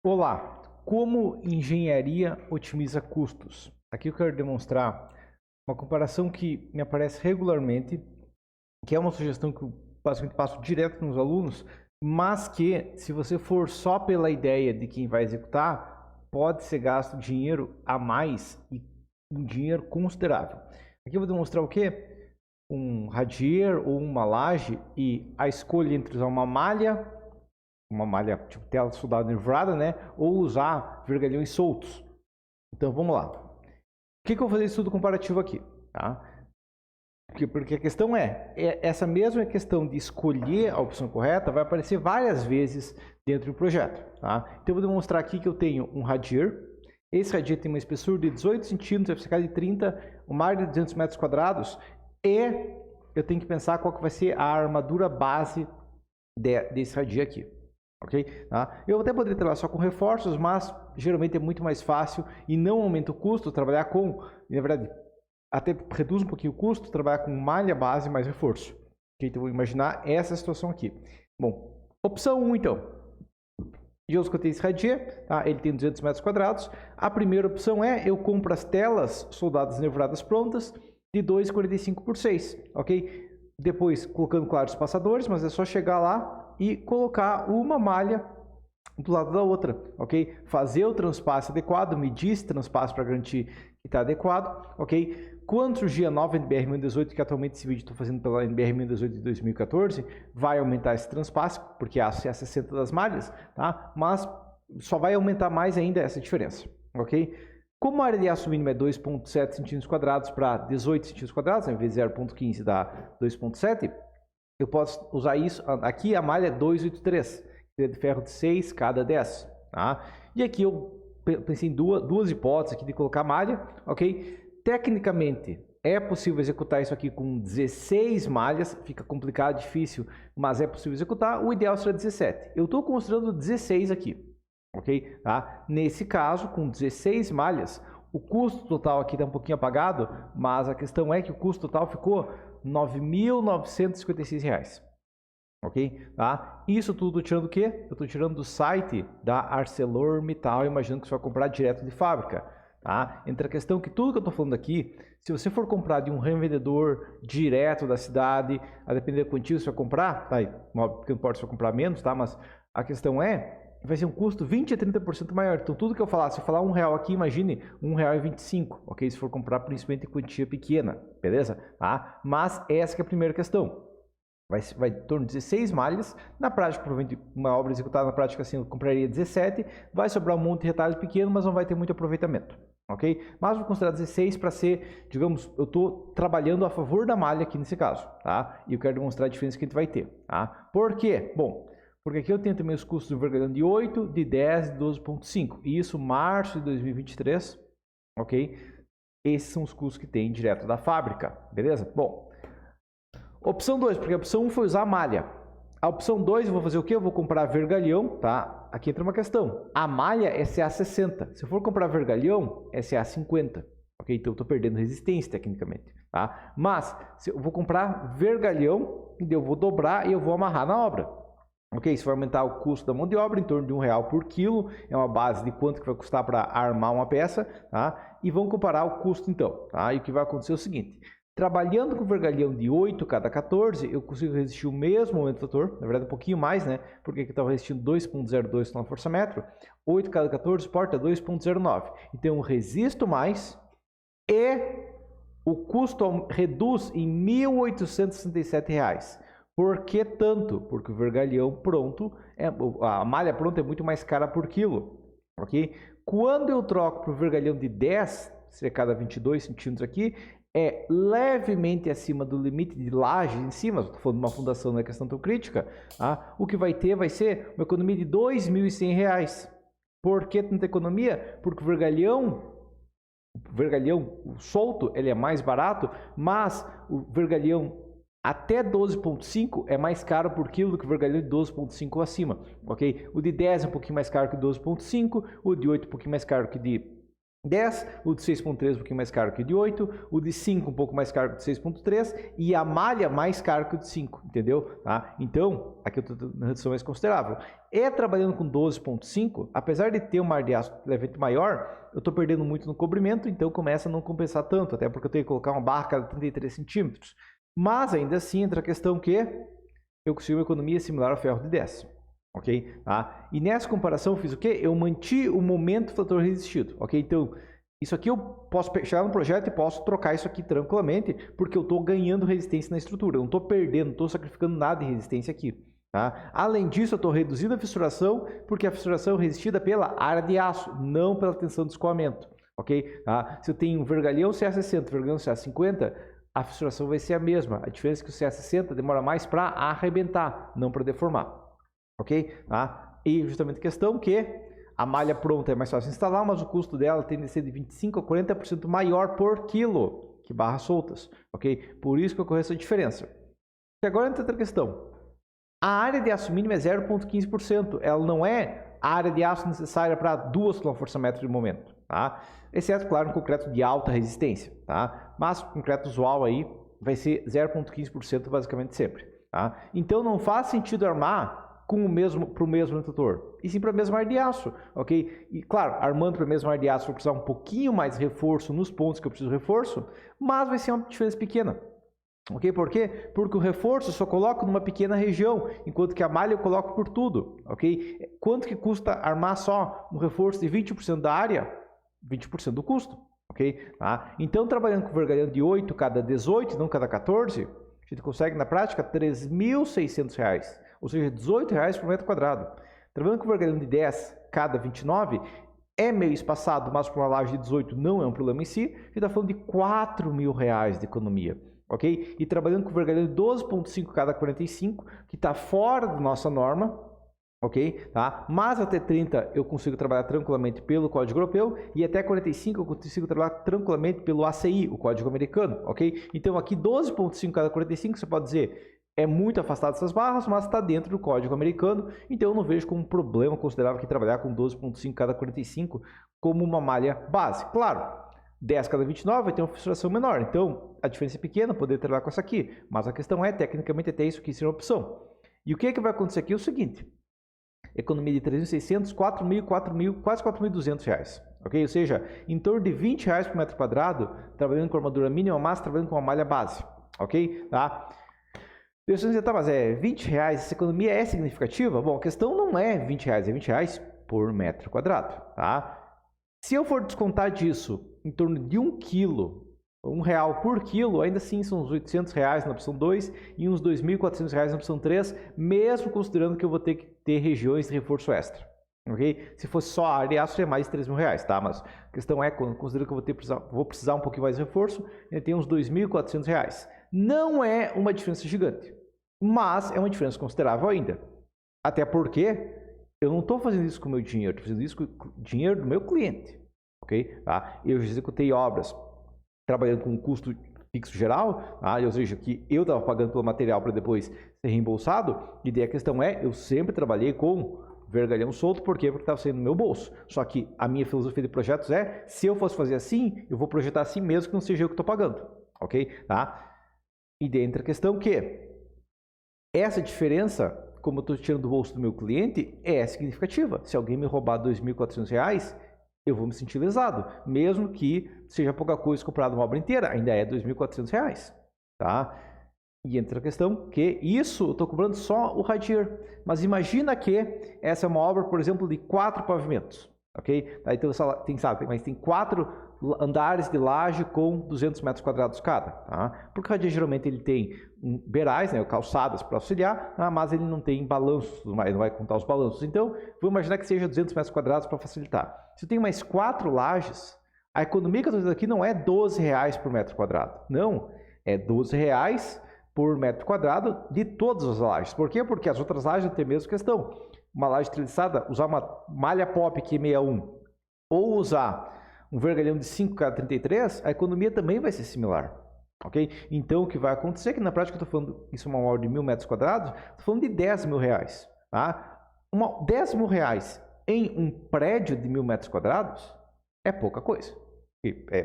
Olá, como engenharia otimiza custos? Aqui eu quero demonstrar uma comparação que me aparece regularmente, que é uma sugestão que eu basicamente passo direto nos alunos, mas que, se você for só pela ideia de quem vai executar, pode ser gasto dinheiro a mais e um dinheiro considerável. Aqui eu vou demonstrar o quê? Um radier ou uma laje e a escolha entre usar uma malha tipo tela soldada nervada, né? Ou usar vergalhões soltos. Então vamos lá. O que eu vou fazer estudo comparativo aqui, tá? Porque a questão essa mesma questão de escolher a opção correta vai aparecer várias vezes dentro do projeto, tá? Então eu vou demonstrar aqui que eu tenho um radier. Esse radier tem uma espessura de 18 centímetros, FCK de 30, uma área de 200 metros quadrados e eu tenho que pensar qual que vai ser a armadura base desse radier aqui. Ok? Tá? Eu até poderia trabalhar só com reforços, mas geralmente é muito mais fácil e não aumenta o custo trabalhar com, na verdade, até reduz um pouquinho o custo trabalhar com malha base mais reforço. Okay? Então, vou imaginar essa situação aqui. Bom, opção 1 então. Eu escutei esse radier, tá? Ele tem 200 metros quadrados. A primeira opção é, eu compro as telas soldadas nervuradas prontas de 2,45 por 6, ok? Depois, colocando, claro, os passadores, mas é só chegar lá e colocar uma malha do lado da outra, ok? Fazer o transpasse adequado, medir esse transpasse para garantir que está adequado, ok? Quando surgir a nova NBR 1018, que atualmente esse vídeo estou fazendo pela NBR 1018 de 2014, vai aumentar esse transpasse, porque é a 60 das malhas, tá? Mas só vai aumentar mais ainda essa diferença, ok? Como a área de aço mínima é 2,7 cm quadrados para 18 cm quadrados, ao invés de 0,15 dá 2,7, eu posso usar isso. Aqui a malha é 283, que é de ferro de 6 cada 10. Tá? E aqui eu pensei em duas hipóteses aqui de colocar malha. Ok? Tecnicamente é possível executar isso aqui com 16 malhas, fica complicado, difícil, mas é possível executar. O ideal seria 17. Eu estou considerando 16 aqui. Ok? Tá? Nesse caso, com 16 malhas, o custo total aqui está um pouquinho apagado, mas a questão é que o custo total ficou R$ 9.956. Ok? Tá? Isso tudo tirando o quê? Eu estou tirando do site da ArcelorMittal, imaginando que você vai comprar direto de fábrica. Tá? Entre a questão que tudo que eu estou falando aqui, se você for comprar de um revendedor direto da cidade, a depender da quantia você vai comprar, tá? Porque não importa se você comprar menos, tá? Mas a questão vai ser um custo 20 a 30% maior. Então, tudo que eu falar, se eu falar R$1 aqui, imagine R$1,25, ok? Se for comprar principalmente em quantia pequena, beleza? Tá? Mas essa que é a primeira questão. Vai em torno de 16 malhas. Na prática, provavelmente, uma obra executada na prática assim, eu compraria 17. Vai sobrar um monte de retalho pequeno, mas não vai ter muito aproveitamento, ok? Mas vou considerar 16 para ser, digamos, eu estou trabalhando a favor da malha aqui nesse caso, tá? E eu quero demonstrar a diferença que a gente vai ter, tá? Por quê? Bom, porque aqui eu tenho também os custos de vergalhão de 8, de 10 e 12,5. E isso março de 2023, ok? Esses são os custos que tem direto da fábrica, beleza? Bom, opção 2, porque a opção 1 foi usar malha. A opção 2 eu vou fazer o quê? Eu vou comprar vergalhão, tá? Aqui entra uma questão. A malha é CA60. Se eu for comprar vergalhão, é CA50. Ok? Então eu estou perdendo resistência tecnicamente, tá? Mas se eu vou comprar vergalhão, eu vou dobrar e eu vou amarrar na obra. Ok, isso vai aumentar o custo da mão de obra em torno de R$1 por quilo, é uma base de quanto que vai custar para armar uma peça, tá? E vamos comparar o custo então, tá? E o que vai acontecer é o seguinte, trabalhando com vergalhão de 8 cada 14, eu consigo resistir o mesmo aumento do fator, na verdade um pouquinho mais, né? Porque aqui estava resistindo 2,02 kgfm, 8 cada 14 suporta 2,09. Então eu resisto mais e o custo reduz em R$ 1.867. Por que tanto? Porque o vergalhão pronto, a malha pronta é muito mais cara por quilo, ok? Quando eu troco para o vergalhão de 10, seria cada 22 centímetros aqui, é levemente acima do limite de laje em cima, estou falando de uma fundação, não é questão tão crítica, tá? O que vai ter vai ser uma economia de R$ 2.100. Por que tanta economia? Porque o vergalhão solto ele é mais barato, mas o vergalhão até 12,5 é mais caro por quilo do que o vergalhão de 12,5 acima, ok? O de 10 é um pouquinho mais caro que 12,5, o de 8 é um pouquinho mais caro que de 10, o de 6.3 um pouquinho mais caro que o de 8, o de 5 um pouco mais caro que o de 6.3 e a malha mais caro que o de 5, entendeu? Tá? Então, aqui eu estou na redução mais considerável. E trabalhando com 12.5, apesar de ter uma área de aço levemente maior, eu estou perdendo muito no cobrimento, então começa a não compensar tanto, até porque eu tenho que colocar uma barra a cada 33 centímetros. Mas ainda assim entra a questão que eu consigo uma economia similar ao ferro de 10. Ok? Tá? E nessa comparação eu fiz o quê? Eu mantive o momento do fator resistido. Ok? Então, isso aqui eu posso chegar no projeto e posso trocar isso aqui tranquilamente, porque eu estou ganhando resistência na estrutura. Eu não estou perdendo, não estou sacrificando nada de resistência aqui. Tá? Além disso, eu estou reduzindo a fissuração, porque a fissuração é resistida pela área de aço, não pela tensão de escoamento. Ok? Tá? Se eu tenho um vergalhão CA60 e vergalhão CA50, a fissuração vai ser a mesma. A diferença é que o CA60 demora mais para arrebentar, não para deformar. Ok? Tá? E justamente a questão que a malha pronta é mais fácil de instalar, mas o custo dela tende a ser de 25% a 40% maior por quilo que barras soltas. Ok? Por isso que ocorre essa diferença. E agora entra outra questão. A área de aço mínima é 0,15%. Ela não é a área de aço necessária para 2 kgfm de momento. Tá? Exceto, claro, um concreto de alta resistência. Tá? Mas o concreto usual aí vai ser 0,15% basicamente sempre. Tá? Então não faz sentido armar para o mesmo indutor, e sim para a mesma área de aço, ok? E claro, armando para a mesma área de aço, vou precisar um pouquinho mais de reforço nos pontos que eu preciso de reforço, mas vai ser uma diferença pequena. Ok? Por quê? Porque o reforço eu só coloco numa pequena região, enquanto que a malha eu coloco por tudo. Ok? Quanto que custa armar só um reforço de 20% da área? 20% do custo. Ok? Tá? Então, trabalhando com vergalhão de 8 cada 18, não cada 14, a gente consegue na prática R$ 3.600, ou seja, R$ 18 por metro quadrado. Trabalhando com vergalhão de 10 cada 29, é meio espaçado, mas para uma laje de 18 não é um problema em si, a gente está falando de R$ 4.000 de economia. Ok? E trabalhando com vergalhão de 12,5 cada 45, que está fora da nossa norma, ok? Tá? Mas até 30 eu consigo trabalhar tranquilamente pelo Código Europeu e até 45 eu consigo trabalhar tranquilamente pelo ACI, o Código Americano, ok? Então aqui 12,5 cada 45 você pode dizer é muito afastado dessas barras, mas está dentro do Código Americano, então eu não vejo como um problema considerável que trabalhar com 12,5 cada 45 como uma malha base. Claro, 10 cada 29 vai ter uma fissuração menor, então a diferença é pequena, poder trabalhar com essa aqui, mas a questão é, tecnicamente, até isso aqui ser uma opção. E o que vai acontecer aqui é o seguinte, economia de 3.600, 4.000, 4.000, quase 4.200 reais, ok? Ou seja, em torno de 20 reais por metro quadrado, trabalhando com armadura mínima, mas trabalhando com uma malha base, ok? Tá? E você dizer, tá, mas 20 reais, essa economia é significativa? Bom, a questão não é 20 reais, é 20 reais por metro quadrado, tá? Se eu for descontar disso em torno de 1 quilo, R$1 por quilo, ainda assim são uns R$800 na opção 2 e uns R$2.400 na opção 3, mesmo considerando que eu vou ter que ter regiões de reforço extra. Okay? Se fosse só a área de aço, seria mais de R$3.000, tá? Mas a questão é, considerando que eu vou precisar um pouquinho mais de reforço, eu tenho uns R$2.400. Não é uma diferença gigante, mas é uma diferença considerável ainda. Até porque eu não estou fazendo isso com o meu dinheiro, estou fazendo isso com o dinheiro do meu cliente. Ok? Tá? Eu já executei obras trabalhando com um custo fixo geral, tá? Ou seja, que eu estava pagando pelo material para depois ser reembolsado, e daí a questão é, eu sempre trabalhei com vergalhão solto, por quê? Porque estava saindo do meu bolso. Só que a minha filosofia de projetos é, se eu fosse fazer assim, eu vou projetar assim mesmo que não seja eu que estou pagando. Ok? Tá? E dentro a questão que essa diferença, como eu estou tirando do bolso do meu cliente, é significativa. Se alguém me roubar R$2.400, eu vou me sentir lesado, mesmo que seja pouca coisa comprada uma obra inteira, ainda é R$2.400, tá? E entra a questão que isso eu estou cobrando só o radier, mas imagina que essa é uma obra, por exemplo, de 4 pavimentos, ok? Tá, então tem 4 andares de laje com 200 metros quadrados cada, tá? Porque o radier geralmente ele tem beirais, né, calçadas para auxiliar, mas ele não tem balanços, não vai contar os balanços. Então, vou imaginar que seja 200 metros quadrados para facilitar. Se eu tenho mais 4 lajes, a economia que eu estou dizendo aqui não é R$12 por metro quadrado. Não, é R$12 por metro quadrado de todas as lajes. Por quê? Porque as outras lajes têm a mesma questão. Uma laje treliçada, usar uma malha pop Q61 ou usar um vergalhão de 5 cada 33, a economia também vai ser similar. Ok? Então, o que vai acontecer é que na prática eu estou falando, isso é uma obra de 1.000 metros quadrados, estou falando de R$10.000. Tá? R$10.000 em um prédio de 1.000 metros quadrados é pouca coisa.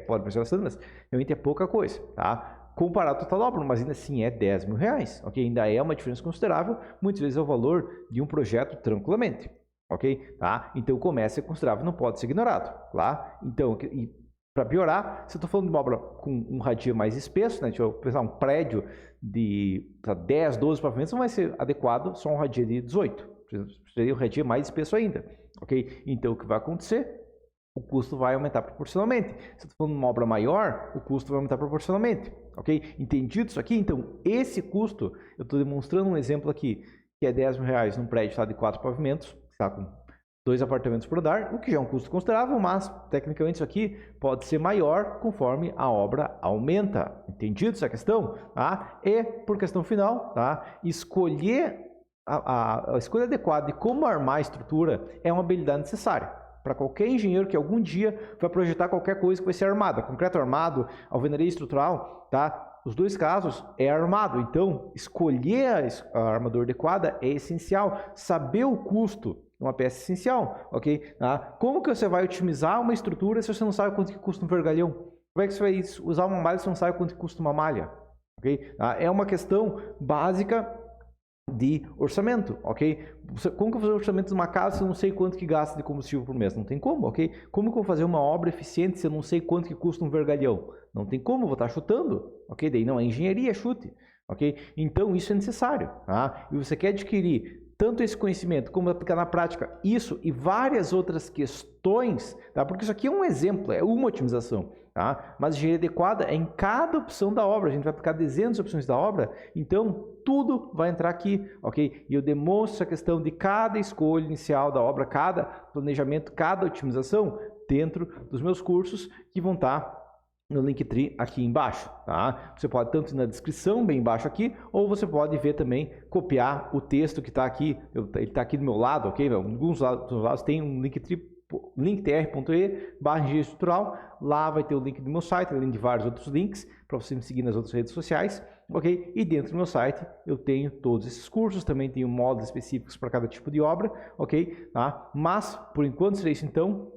Pode parecer bastante, mas realmente é pouca coisa, tá? Comparado ao total da obra, mas ainda assim é 10 mil reais, ok? Ainda é uma diferença considerável, muitas vezes é o valor de um projeto tranquilamente, ok? Tá? Então, o comércio é considerável, não pode ser ignorado, tá? Então, para piorar, se eu estou falando de uma obra com um radia mais espesso, né? Deixa eu pensar, um prédio de 10, 12 pavimentos, não vai ser adequado só um radia de 18, seria um radia mais espesso ainda, ok? Então, o que vai acontecer? O custo vai aumentar proporcionalmente. Se eu estou falando de uma obra maior, o custo vai aumentar proporcionalmente, ok? Entendido isso aqui? Então, esse custo, eu estou demonstrando um exemplo aqui, que é 10 mil reais num prédio tá, de 4 pavimentos, está com 2 apartamentos por andar, o que já é um custo considerável, mas, tecnicamente, isso aqui pode ser maior conforme a obra aumenta. Entendido essa questão? Tá? E, por questão final, tá? Escolher a escolha adequada de como armar a estrutura é uma habilidade necessária para qualquer engenheiro que algum dia vai projetar qualquer coisa que vai ser armada. Concreto armado, alvenaria estrutural, tá? Os dois casos é armado. Então, escolher a armadura adequada é essencial. Saber o custo é uma peça essencial, ok? Tá? Como que você vai otimizar uma estrutura se você não sabe quanto que custa um vergalhão? Como é que você vai usar uma malha se você não sabe quanto que custa uma malha? Okay? Tá? É uma questão básica de orçamento, ok? Como que eu vou fazer o orçamento de uma casa se eu não sei quanto que gasta de combustível por mês? Não tem como, ok? Como que eu vou fazer uma obra eficiente se eu não sei quanto que custa um vergalhão? Não tem como, eu vou estar chutando, ok? Daí não, é engenharia, é chute, ok? Então isso é necessário, tá? E você quer adquirir tanto esse conhecimento como aplicar na prática isso e várias outras questões, tá? Porque isso aqui é um exemplo, é uma otimização, tá? Mas a engenharia adequada é em cada opção da obra, a gente vai aplicar dezenas de opções da obra, então tudo vai entrar aqui, ok? E eu demonstro essa questão de cada escolha inicial da obra, cada planejamento, cada otimização dentro dos meus cursos que vão estar no Linktree aqui embaixo, tá? Você pode tanto ir na descrição bem embaixo aqui, ou você pode ver também, copiar o texto que está aqui, ele está aqui do meu lado, ok? Alguns lados tem um Linktree, linktr.e/engenharia estrutural, lá vai ter o link do meu site, além de vários outros links, para você me seguir nas outras redes sociais, ok? E dentro do meu site eu tenho todos esses cursos, também tenho módulos específicos para cada tipo de obra, ok? Tá? Mas, por enquanto, seria isso então.